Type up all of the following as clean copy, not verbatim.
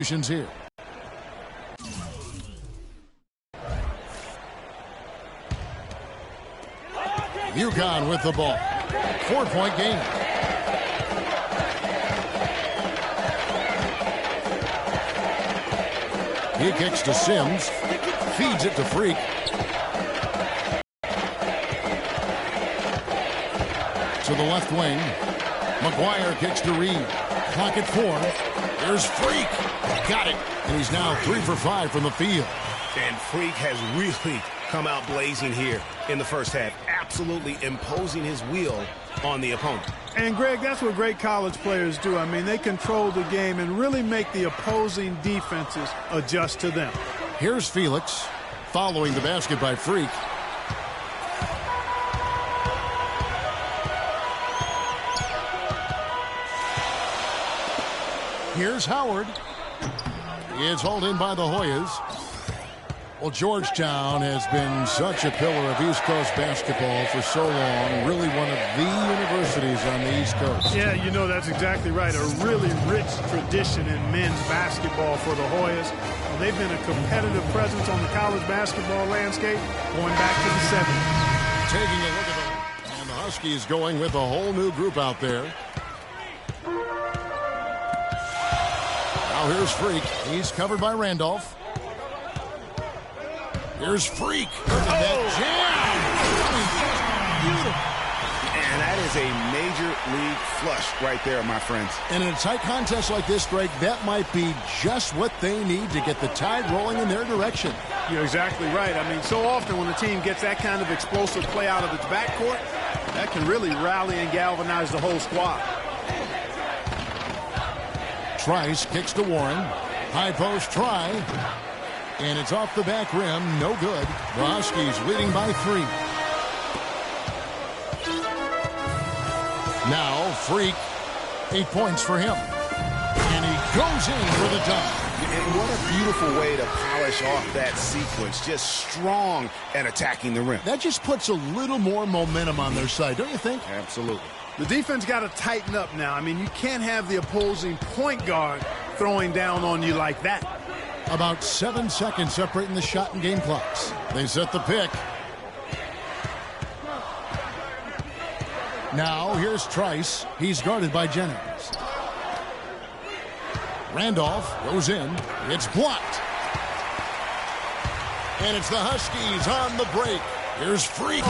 Here. UConn with the ball. 4-point game. He kicks to Sims. Feeds it to Freak. To the left wing. McGuire kicks to Reed. Clock at 4. There's Freak. Got it. And he's now 3 for 5 from the field. And Freak has really come out blazing here in the first half. Absolutely imposing his will on the opponent. And, Greg, that's what great college players do. I mean, they control the game and really make the opposing defenses adjust to them. Here's Felix following the basket by Freak. Here's Howard. It's hauled in by the Hoyas. Well, Georgetown has been such a pillar of East Coast basketball for so long. Really one of the universities on the East Coast. Yeah, you know, that's exactly right. A really rich tradition in men's basketball for the Hoyas. Well, they've been a competitive presence on the college basketball landscape going back to the 70s. Taking a look at them. And the Huskies going with a whole new group out there. Now here's Freak. He's covered by Randolph. Here's Freak. Look at that jam. Beautiful. And that is a major league flush right there, my friends. And in a tight contest like this, Greg, that might be just what they need to get the tide rolling in their direction. You're exactly right. I mean, so often when a team gets that kind of explosive play out of its backcourt, that can really rally and galvanize the whole squad. Trice kicks to Warren. High post try. And it's off the back rim. No good. The Huskies leading by 3. Now Freak. 8 points for him. And he goes in for the dunk. And what a beautiful way to polish off that sequence. Just strong at attacking the rim. That just puts a little more momentum on their side, don't you think? Absolutely. The defense got to tighten up now. I mean, you can't have the opposing point guard throwing down on you like that. About 7 seconds separating the shot and game clocks. They set the pick. Now here's Trice. He's guarded by Jennings. Randolph goes in. It's blocked. And it's the Huskies on the break. Here's Freak.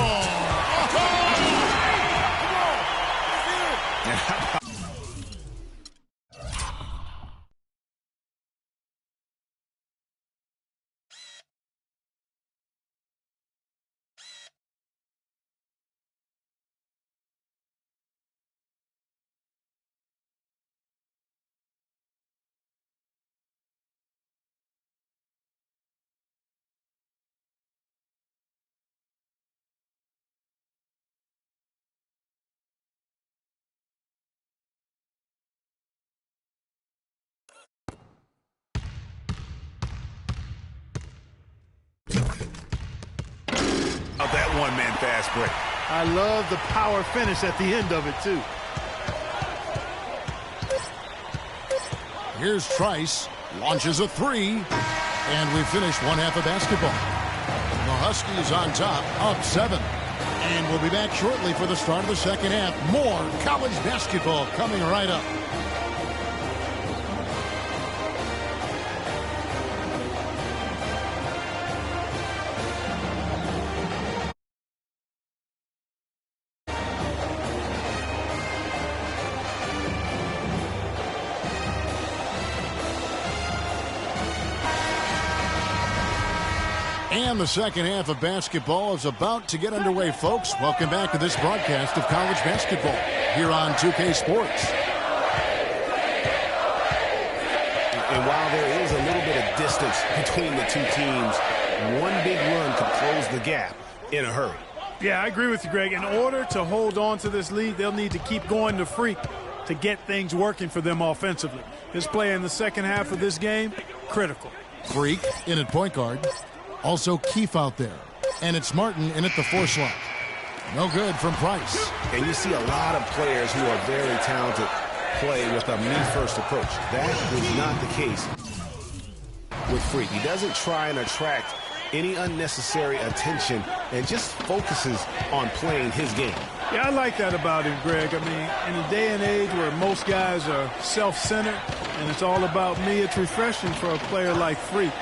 That one-man fast break. I love the power finish at the end of it, too. Here's Trice. Launches a 3. And we finish one half of basketball. The Huskies on top, up 7. And we'll be back shortly for the start of the second half. More college basketball coming right up. And the second half of basketball is about to get underway, folks. Welcome back to this broadcast of college basketball here on 2K Sports. And while there is a little bit of distance between the two teams, one big run could close the gap in a hurry. Yeah, I agree with you, Greg. In order to hold on to this lead, they'll need to keep going to Freak to get things working for them offensively. His play in the second half of this game, critical. Freak in at point guard. Also Keefe out there. And it's Martin in at the 4 slot. No good from Price. And you see a lot of players who are very talented play with a me-first approach. That was not the case with Freak. He doesn't try and attract any unnecessary attention and just focuses on playing his game. Yeah, I like that about him, Greg. I mean, in a day and age where most guys are self-centered and it's all about me, it's refreshing for a player like Freak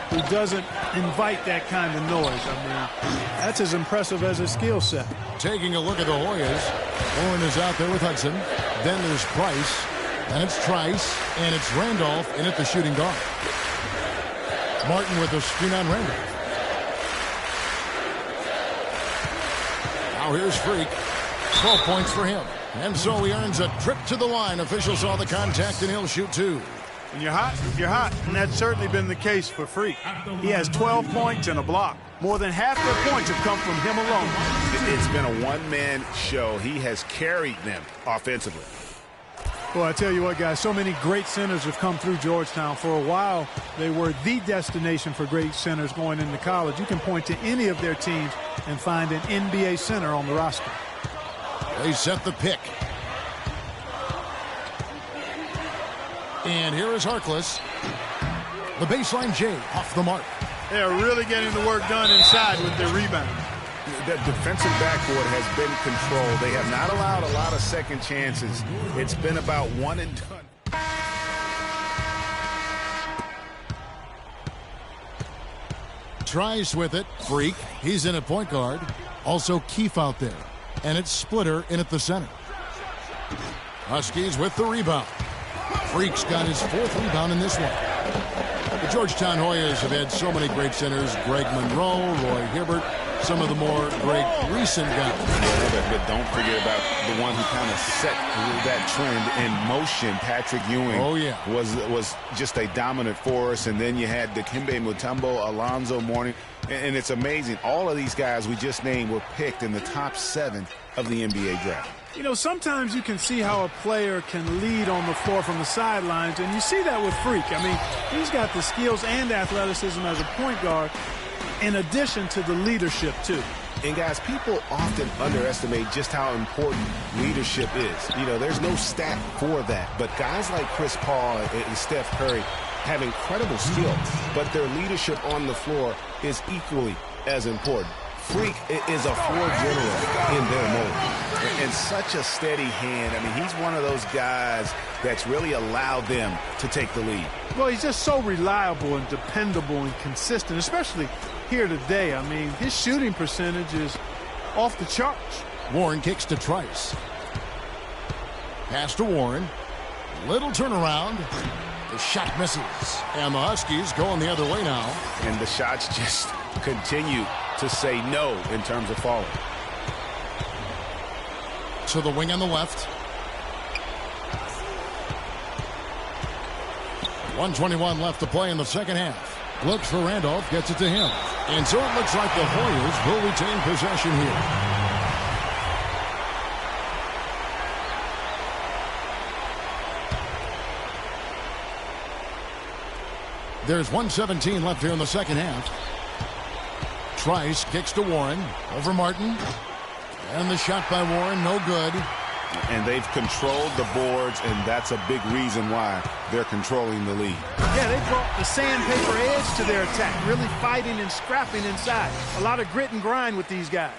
who doesn't invite that kind of noise. I mean, that's as impressive as his skill set. Taking a look at the Hoyas. Warren is out there with Hudson. Then there's Price. And it's Trice. And it's Randolph in at the shooting guard. Martin with the screen on Randolph. Now here's Freak. 12 points for him. And so he earns a trip to the line. Officials saw the contact and he'll shoot 2. When you're hot, you're hot. And that's certainly been the case for Freak. He has 12 points and a block. More than half their points have come from him alone. It's been a one-man show. He has carried them offensively. Well, I tell you what, guys, so many great centers have come through Georgetown. For a while, they were the destination for great centers going into college. You can point to any of their teams and find an NBA center on the roster. They set the pick. And here is Harkless. The baseline J off the mark. They are really getting the work done inside with their rebound. The defensive backboard has been controlled. They have not allowed a lot of second chances. It's been about one and done. Tries with it. Freak. He's in at point guard. Also Keefe out there. And it's Splitter in at the center. Huskies with the rebound. Freak's got his 4th rebound in this one. The Georgetown Hoyas have had so many great centers. Greg Monroe, Roy Hibbert, some of the more great recent guys. Yeah, but don't forget about the one who kind of set that trend in motion. Patrick Ewing was just a dominant force. And then you had Dikembe Mutombo, Alonzo Mourning. And it's amazing. All of these guys we just named were picked in the top 7 of the NBA draft. You know, sometimes you can see how a player can lead on the floor from the sidelines, and you see that with Freak. I mean, he's got the skills and athleticism as a point guard in addition to the leadership, too. And, guys, people often underestimate just how important leadership is. You know, there's no stat for that. But guys like Chris Paul and Steph Curry have incredible skill, but their leadership on the floor is equally as important. Freak is a floor general in their mode. And such a steady hand. I mean, he's one of those guys that's really allowed them to take the lead. Well, he's just so reliable and dependable and consistent, especially here today. I mean, his shooting percentage is off the charts. Warren kicks to Trice. Pass to Warren. Little turnaround. The shot misses. And the Huskies going the other way now. And the shots just continue to say no in terms of falling. To the wing on the left. 1:21 left to play in the second half. Looks for Randolph, gets it to him. And so it looks like the Hoyas will retain possession here. There's 1:17 left here in the second half. Trice kicks to Warren. Over Martin. And the shot by Warren, no good. And they've controlled the boards, and that's a big reason why they're controlling the lead. Yeah, they brought the sandpaper edge to their attack, really fighting and scrapping inside. A lot of grit and grind with these guys.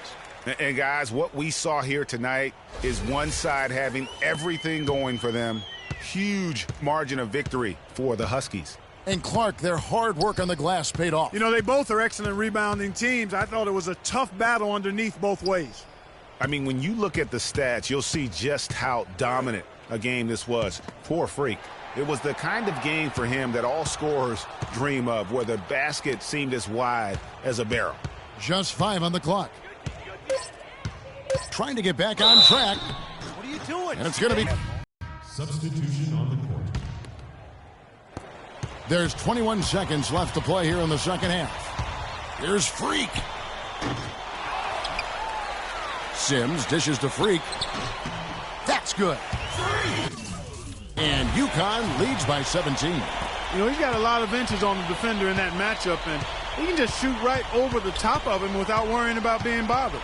And guys, what we saw here tonight is one side having everything going for them. Huge margin of victory for the Huskies. And Clark, their hard work on the glass paid off. You know, they both are excellent rebounding teams. I thought it was a tough battle underneath both ways. I mean, when you look at the stats, you'll see just how dominant a game this was. Poor Freak. It was the kind of game for him that all scorers dream of, where the basket seemed as wide as a barrel. Just 5 on the clock. Trying to get back on track. What are you doing? And it's going to be... Substitution on the court. There's 21 seconds left to play here in the second half. Here's Freak. Sims dishes to Freak. That's good. And UConn leads by 17. You know, he's got a lot of inches on the defender in that matchup, and he can just shoot right over the top of him without worrying about being bothered.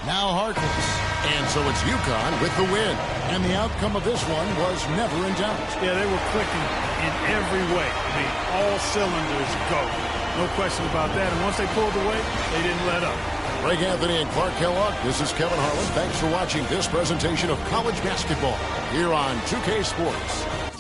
Now Harkless. And so it's UConn with the win. And the outcome of this one was never in doubt. Yeah, they were clicking in every way. I mean, all cylinders go. No question about that. And once they pulled away, they didn't let up. Greg Anthony and Clark Kellogg, this is Kevin Harlan. Thanks for watching this presentation of college basketball here on 2K Sports.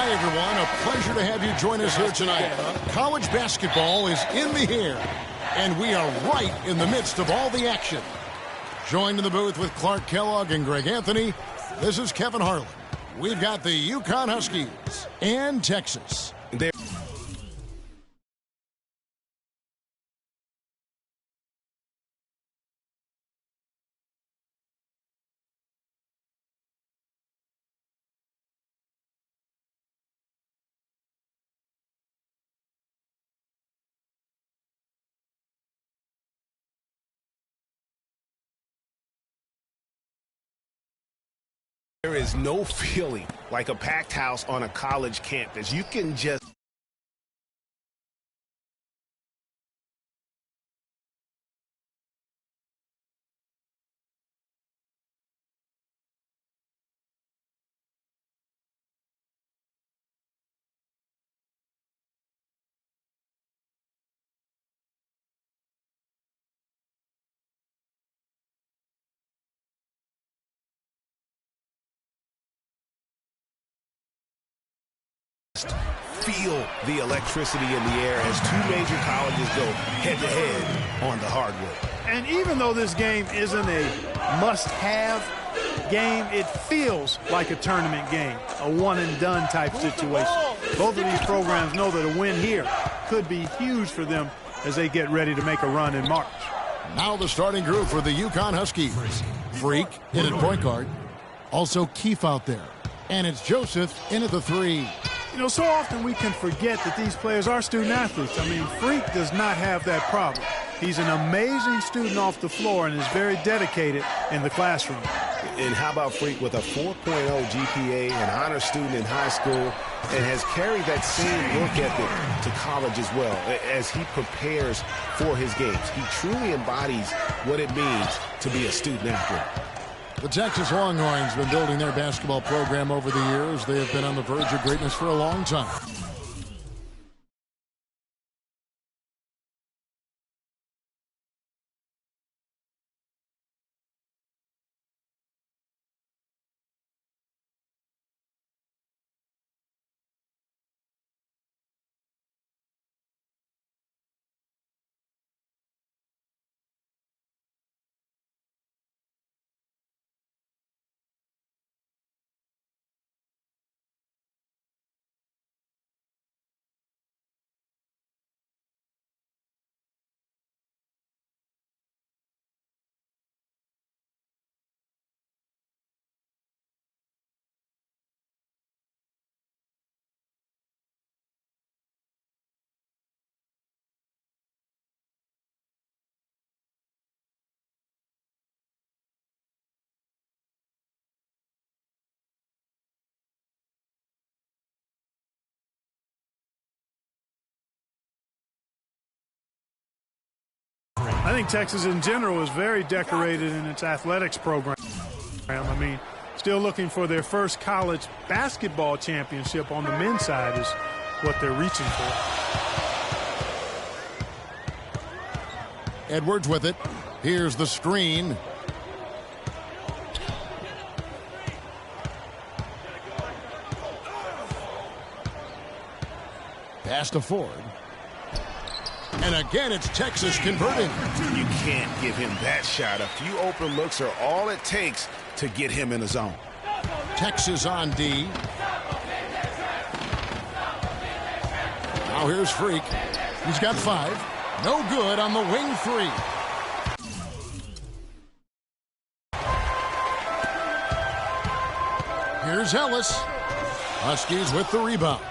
Hi, everyone. A pleasure to have you join us here tonight. College basketball is in the air, and we are right in the midst of all the action. Joined in the booth with Clark Kellogg and Greg Anthony, this is Kevin Harlan. We've got the UConn Huskies and Texas. There is no feeling like a packed house on a college campus. You can just feel the electricity in the air as two major colleges go head-to-head on the hardwood. And even though this game isn't a must-have game, it feels like a tournament game, a one-and-done type situation. Both of these programs know that a win here could be huge for them as they get ready to make a run in March. Now the starting group for the UConn Huskies. Freak in at point guard. Also Keefe out there. And it's Joseph in at the 3. You know, so often we can forget that these players are student athletes. I mean, Freak does not have that problem. He's an amazing student off the floor and is very dedicated in the classroom. And how about Freak with a 4.0 GPA, an honor student in high school, and has carried that same work ethic to college as well as he prepares for his games. He truly embodies what it means to be a student athlete. The Texas Longhorns have been building their basketball program over the years. They have been on the verge of greatness for a long time. I think Texas in general is very decorated in its athletics program. I mean, still looking for their first college basketball championship on the men's side is what they're reaching for. Edwards with it. Here's the screen. Pass to Ford. And again, it's Texas converting. You can't give him that shot. A few open looks are all it takes to get him in the zone. Texas on D. Now here's Freak. He's got 5. No good on the wing 3. Here's Ellis. Huskies with the rebound.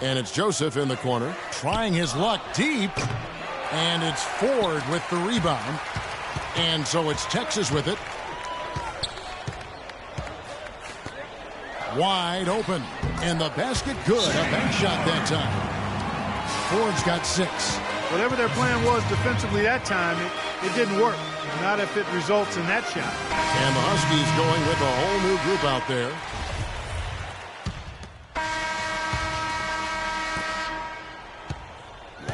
And it's Joseph in the corner, trying his luck deep. And it's Ford with the rebound. And so it's Texas with it. Wide open. And the basket good. A back shot that time. Ford's got 6. Whatever their plan was defensively that time, it didn't work. Not if it results in that shot. And the Huskies going with a whole new group out there.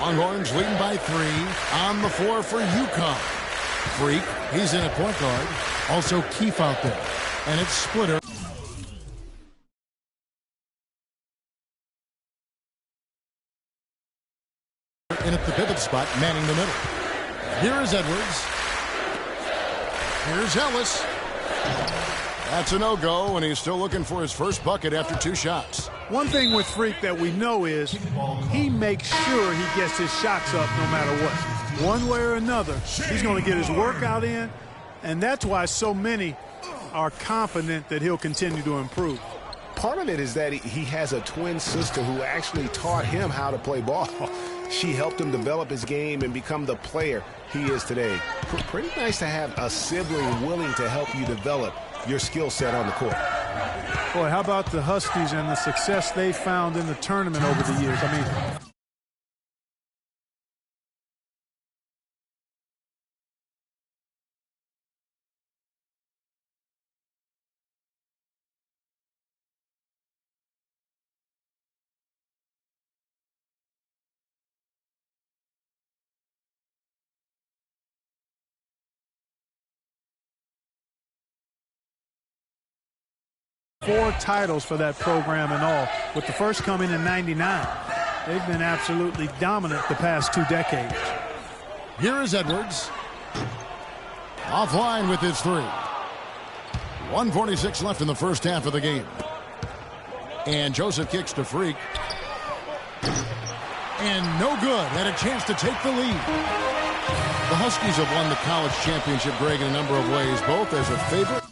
Longhorns leading by 3 on the floor for UConn. Freak, he's in at point guard. Also Keefe out there. And it's Splitter. in at the pivot spot, manning the middle. Here is Edwards. Here's Ellis. That's a no-go, and he's still looking for his first bucket after 2 shots. One thing with Freak that we know is he makes sure he gets his shots up no matter what. One way or another, he's going to get his workout in, and that's why so many are confident that he'll continue to improve. Part of it is that he has a twin sister who actually taught him how to play ball. She helped him develop his game and become the player he is today. Pretty nice to have a sibling willing to help you develop your skill set on the court. Boy, how about the Huskies and the success they found in the tournament over the years? I mean, four titles for that program in all, with the first coming in '99. They've been absolutely dominant the past 2 decades. Here is Edwards. Offline with his 3. 1:46 left in the first half of the game. And Joseph kicks to Freak. And no good. Had a chance to take the lead. The Huskies have won the college championship, Greg, in a number of ways, both as a favorite